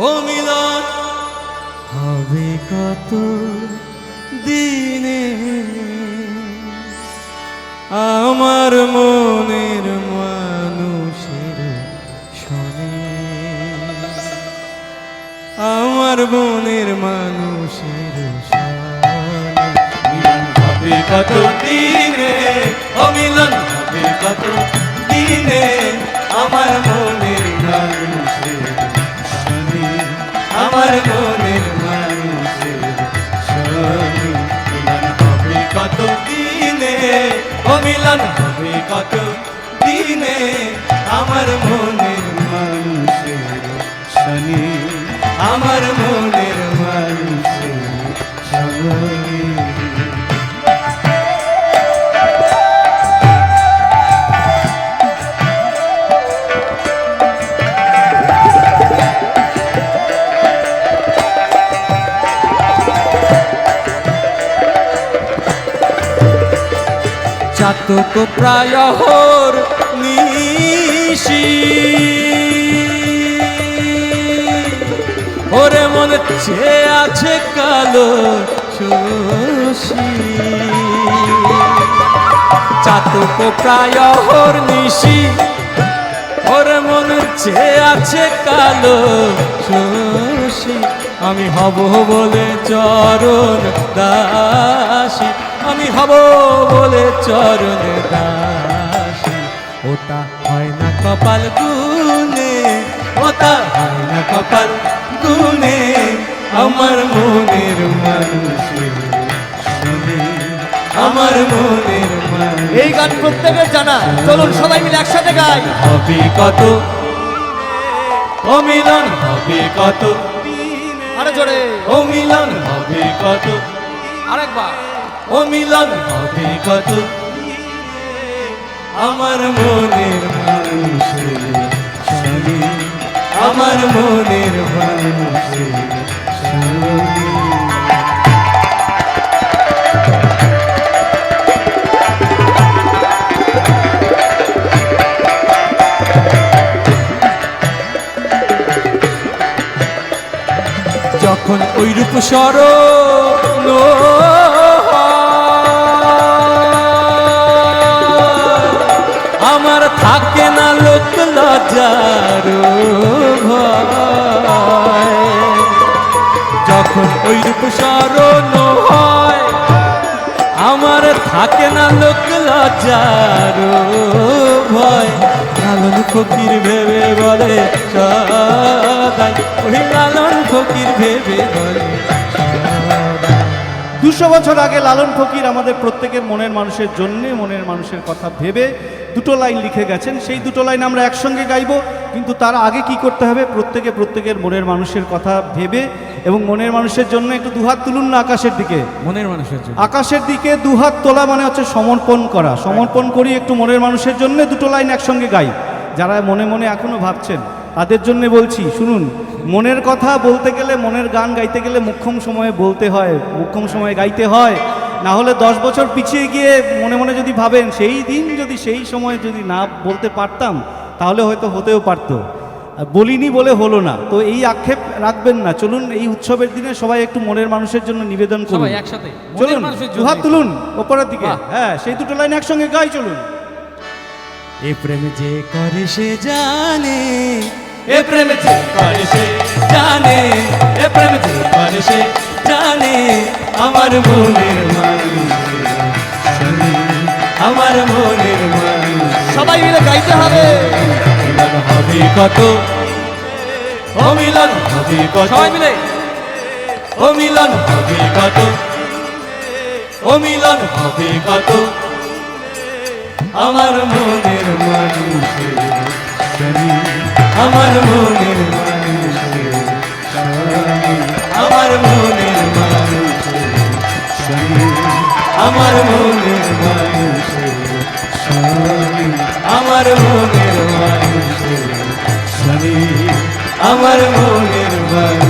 ও মিলন হবে কত দিনে আমার মনের মানুষের শোনে, আমার মনের মানুষের মিলন হবে কত দিনে, ও মিলন হবে কত দিনে আমার মনের মানুষের শোনে, আমার মনের মানুষের শোনে। মিলন হবে কত দিনে, ও মিলন হবে কত দিনে আমার মনের মানুষের শোনে, আমার মনের মানুষের শোনে। চাতক প্রায়হর নিশি ওরে মনে চেয়ে আছে কালো শশী, চাতক প্রায়হর নিশি ওরে মনে চেয়ে আছে কালো শশী। আমি হব বলে চরণ দাসী, আমি হব বলে চরণ দাসী। ওটা হয় না কপাল গুনে, ওটা হয় না কপাল গুনে আমার মনের মানুষের শোনে, আমার মনের মানুষ। এই গান প্রত্যেকের জানা, চলুন সবাই মিলে একসাথে গাই। হবে কত ও মিলন হবে কত, আরে জোরে ও মিলন হবে কত, আরেকবার ও মিলন হবে কত আমার মনের মানুষের শোনে, আমার মনের মানুষের শোনে। যখন ওই রূপ স্মরণ আমার থাকে না লোক লজ্জার ভয়, যখন ওই রূপ স্মরণ হয় আমার থাকে না লোক লজ্জার ভয়। লালন ফকির ভেবে বলে সদাই, ওই লালন ফকির ভেবে বলে। 200 বছর আগে লালন ফকির আমাদের প্রত্যেকের মনের মানুষের জন্যে, মনের মানুষের কথা ভেবে দুটো লাইন লিখে গেছেন। সেই দুটো লাইন আমরা একসঙ্গে গাইব, কিন্তু তার আগে কি করতে হবে? প্রত্যেকে প্রত্যেকের মনের মানুষের কথা ভেবে এবং মনের মানুষের জন্য একটু দুহাত তুলুন না আকাশের দিকে। মনের মানুষের জন্য আকাশের দিকে দুহাত তোলা মানে হচ্ছে সমর্পণ করা। সমর্পণ করি একটু মনের মানুষের জন্য, দুটো লাইন একসঙ্গে গাই। যারা মনে মনে এখনো ভাবছেন তাদের জন্য বলছি, শুনুন। মনের কথা বলতে গেলে, মনের গান গাইতে গেলে মুখ্যম সময়ে বলতে হয়, মুখ্যম সময়ে গাইতে হয়। না হলে 10 বছর পিছিয়ে গিয়ে মনে মনে যদি ভাবেন সেই দিন যদি সেই সময় যদি না বলতে পারতাম তাহলে হয়তো হতেও পারতো, বলিনি বলে হলো না। তো এই আক্ষেপ রাখবেন না। চলুন এই উৎসবের দিনে সবাই একটু মনের মানুষের জন্য নিবেদন করুন, সবাই একসাথে চলুন দুহাত তুলুন ওপরের দিকে। হ্যাঁ, সেই দুটো লাইন একসঙ্গে গাই, চলুন। এ প্রেম যে করে সে জানে, এ প্রেম যে করে সে জানে, এ প্রেম যে করে সে জানে আমার মনের মানুষের শোনে, আমার মনের মানুষ। সবাই মিলে গাইতে হবে। মিলন হবে কত, ও মিলন হবে কত, সবাই মিলে ও মিলন হবে কত, ও মিলন হবে কত আমার মনের মানুষের শোনে, আমার মনের মানুষের শোনে, আমার মনের মানুষের শোনে, আমার মনের মানুষের শোনে, আমার মনের মানুষের শোনে, আমার মনের মানুষ।